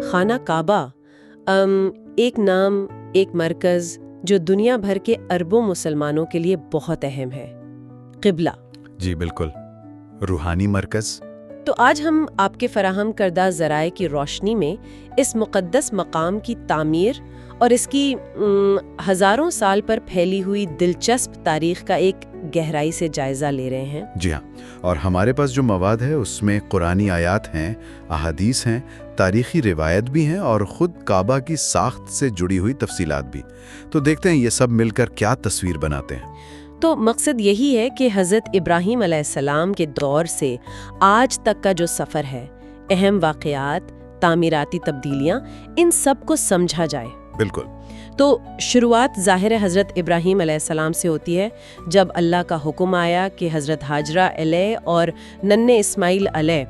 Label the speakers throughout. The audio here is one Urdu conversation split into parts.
Speaker 1: خانہ کعبہ ایک نام، ایک مرکز جو دنیا بھر کے اربوں مسلمانوں کے لیے بہت اہم ہے، قبلہ۔
Speaker 2: جی بالکل، روحانی مرکز۔
Speaker 1: تو آج ہم آپ کے فراہم کردہ ذرائع کی روشنی میں اس مقدس مقام کی تعمیر اور اس کی ہزاروں سال پر پھیلی ہوئی دلچسپ تاریخ کا ایک گہرائی سے جائزہ لے رہے ہیں۔
Speaker 2: جی ہاں، اور ہمارے پاس جو مواد ہے اس میں قرآنی آیات ہیں، احادیث ہیں، تاریخی روایت بھی ہیں اور خود کعبہ کی ساخت سے جڑی ہوئی تفصیلات بھی۔ تو دیکھتے ہیں یہ سب مل کر کیا تصویر بناتے ہیں۔
Speaker 1: تو مقصد یہی ہے کہ حضرت ابراہیم علیہ السلام کے دور سے آج تک کا جو سفر ہے، اہم واقعات، تعمیراتی تبدیلیاں، ان سب کو سمجھا جائے۔
Speaker 2: بالکل۔
Speaker 1: تو شروعات ظاہر حضرت ابراہیم علیہ السلام سے ہوتی ہے، جب اللہ کا حکم آیا کہ حضرت حاجرہ علیہ اور ننھے اسماعیل علیہ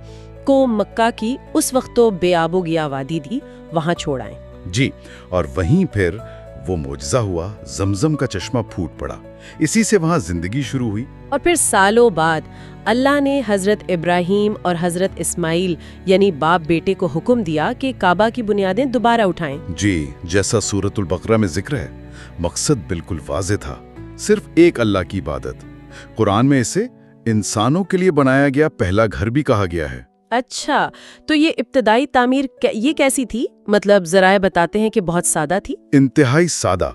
Speaker 1: کو مکہ کی اس وقت تو بے آب و گیا وادی تھی، وہاں چھوڑ آئیں۔
Speaker 2: جی، اور وہیں پھر وہ معجزہ ہوا، زمزم کا چشمہ پھوٹ پڑا، اسی سے وہاں زندگی شروع ہوئی۔
Speaker 1: اور پھر سالوں بعد اللہ نے حضرت ابراہیم اور حضرت اسماعیل یعنی باپ بیٹے کو حکم دیا کہ کعبہ کی بنیادیں دوبارہ اٹھائیں۔
Speaker 2: جی، جیسا سورۃ البقرہ میں ذکر ہے، مقصد بالکل واضح تھا، صرف ایک اللہ کی عبادت۔ قرآن میں اسے انسانوں کے لیے بنایا گیا پہلا گھر بھی کہا گیا ہے۔
Speaker 1: اچھا، تو یہ ابتدائی تعمیر یہ کیسی تھی؟ مطلب ذرائع بتاتے ہیں کہ بہت سادہ تھی۔
Speaker 2: انتہائی سادہ۔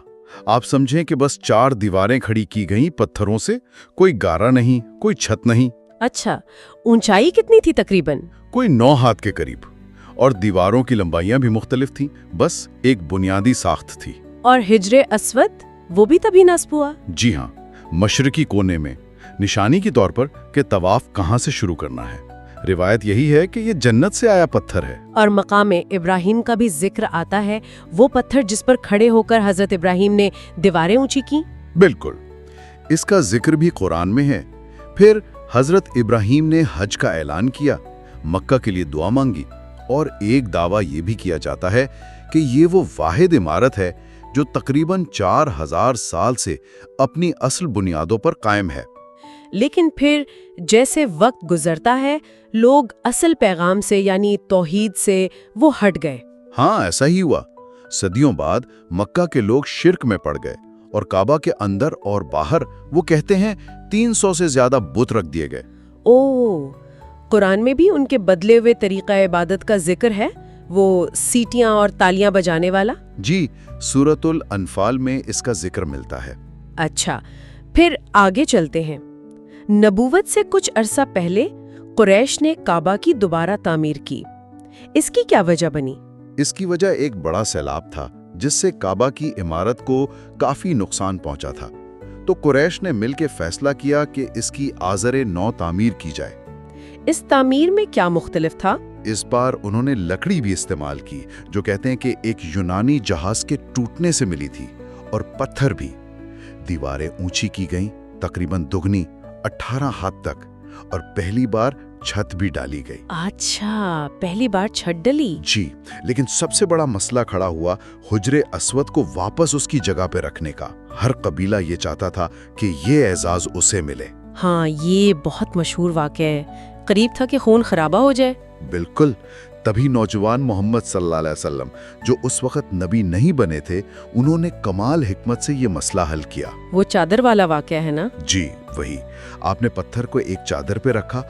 Speaker 2: آپ سمجھیں کہ بس 4 دیواریں کھڑی کی گئیں پتھروں سے، کوئی گارا نہیں، کوئی چھت نہیں۔
Speaker 1: اچھا، اونچائی کتنی تھی تقریباً؟
Speaker 2: کوئی 9 ہاتھ کے قریب، اور دیواروں کی لمبائیاں بھی مختلف تھیں، بس ایک بنیادی ساخت تھی۔
Speaker 1: اور حجر اسود وہ بھی تبھی نصب ہوا؟
Speaker 2: جی ہاں، مشرقی کونے میں، نشانی کے طور پر کہ طواف کہاں سے شروع کرنا ہے۔ روایت یہی ہے کہ یہ جنت سے آیا پتھر ہے۔
Speaker 1: اور مقام ابراہیم کا بھی ذکر آتا ہے، وہ پتھر جس پر کھڑے ہو کر حضرت ابراہیم نے دیواریں اونچی کیں؟
Speaker 2: بالکل، اس کا ذکر بھی قرآن میں ہے۔ پھر حضرت ابراہیم نے حج کا اعلان کیا، مکہ کے لیے دعا مانگی، اور ایک دعویٰ یہ بھی کیا جاتا ہے کہ یہ وہ واحد عمارت ہے جو تقریباً 4000 سال سے اپنی اصل بنیادوں پر قائم ہے۔
Speaker 1: لیکن پھر جیسے وقت گزرتا ہے، لوگ اصل پیغام سے یعنی توحید سے وہ ہٹ گئے۔
Speaker 2: ہاں، ایسا ہی ہوا۔ صدیوں بعد مکہ کے لوگ شرک میں پڑ گئے، اور کعبہ کے اندر اور باہر وہ کہتے ہیں 300 سے زیادہ بت رکھ دیے گئے۔
Speaker 1: قرآن میں بھی ان کے بدلے ہوئے طریقہ عبادت کا ذکر ہے، وہ سیٹیاں اور تالیاں بجانے والا؟
Speaker 2: جی، سورۃ الانفال میں اس کا ذکر ملتا ہے۔
Speaker 1: اچھا، پھر آگے چلتے ہیں۔ نبوت سے کچھ عرصہ پہلے قریش نے کعبہ کی دوبارہ تعمیر کی، اس کی کیا وجہ بنی؟
Speaker 2: اس کی وجہ ایک بڑا سیلاب تھا جس سے کعبہ کی عمارت کو کافی نقصان پہنچا تھا، تو قریش نے مل کے فیصلہ کیا کہ اس کی آذر نو تعمیر کی جائے۔ اس
Speaker 1: تعمیر میں کیا مختلف تھا؟
Speaker 2: اس بار انہوں نے لکڑی بھی استعمال کی، جو کہتے ہیں کہ ایک یونانی جہاز کے ٹوٹنے سے ملی تھی، اور پتھر بھی۔ دیواریں اونچی کی گئیں، تقریباً دگنی، 18 ہاتھ تک، اور پہلی بار چھت بھی ڈالی گئی۔
Speaker 1: اچھا، پہلی بار چھت ڈلی؟
Speaker 2: جی، لیکن سب سے بڑا مسئلہ کھڑا ہوا حجر اسود کو واپس اس کی جگہ پہ رکھنے کا۔ ہر قبیلہ یہ چاہتا تھا کہ یہ اعزاز اسے ملے۔
Speaker 1: ہاں، یہ بہت مشہور واقعہ ہے، قریب تھا کہ خون خرابہ ہو جائے۔
Speaker 2: بالکل، تبھی نوجوان محمد صلی اللہ علیہ وسلم، جو اس وقت نبی نہیں بنے تھے، انہوں نے کمال حکمت سے یہ مسئلہ حل کیا۔
Speaker 1: وہ چادر والا واقعہ ہے نا؟
Speaker 2: جی وہی۔ آپ نے پتھر کو ایک چادر پہ رکھا،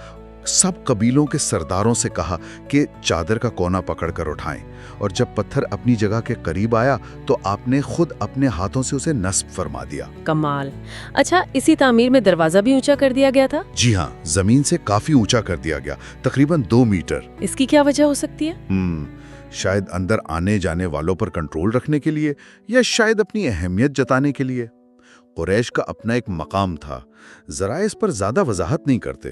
Speaker 2: سب قبیلوں کے سرداروں سے کہا کہ چادر کا کونا پکڑ کر اٹھائیں، اور جب پتھر اپنی جگہ کے قریب آیا تو آپ نے خود اپنے ہاتھوں سے اسے نصب فرما دیا۔
Speaker 1: کمال۔ اچھا، اسی تعمیر میں دروازہ بھی اونچا کر دیا گیا تھا؟
Speaker 2: جی ہاں، زمین سے کافی اونچا کر دیا گیا، تقریباً 2 میٹر۔
Speaker 1: اس کی کیا وجہ ہو سکتی ہے؟
Speaker 2: شاید اندر آنے جانے والوں پر کنٹرول رکھنے کے لیے، یا شاید اپنی اہمیت جتانے کے لیے۔ قریش کا اپنا ایک مقام تھا، ذرائع اس پر زیادہ وضاحت نہیں کرتے۔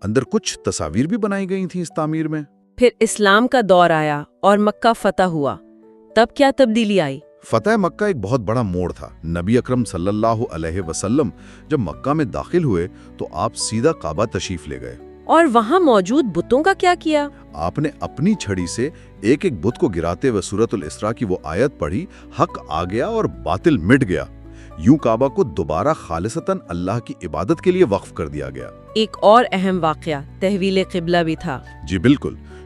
Speaker 2: اندر کچھ تصاویر بھی بنائی گئی تھیں اس تعمیر میں۔
Speaker 1: پھر اسلام کا دور آیا اور مکہ فتح ہوا، تب کیا تبدیلی آئی؟
Speaker 2: فتح مکہ ایک بہت بڑا موڑ تھا۔ نبی اکرم صلی اللہ علیہ وسلم جب مکہ میں داخل ہوئے تو آپ سیدھا کعبہ تشریف لے گئے۔
Speaker 1: اور وہاں موجود بتوں کا کیا کیا؟
Speaker 2: آپ نے اپنی چھڑی سے ایک ایک بت کو گراتے ہوئے سورۃ الاسراء کی وہ آیت پڑھی، حق آ گیا اور باطل مٹ گیا۔ یوں کعبہ کو دوبارہ خالصتاً اللہ کی عبادت کے لیے وقف کر دیا گیا۔
Speaker 1: ایک اور اہم واقعہ تحویل قبلہ بھی تھا۔
Speaker 2: جی بالکل،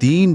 Speaker 2: 3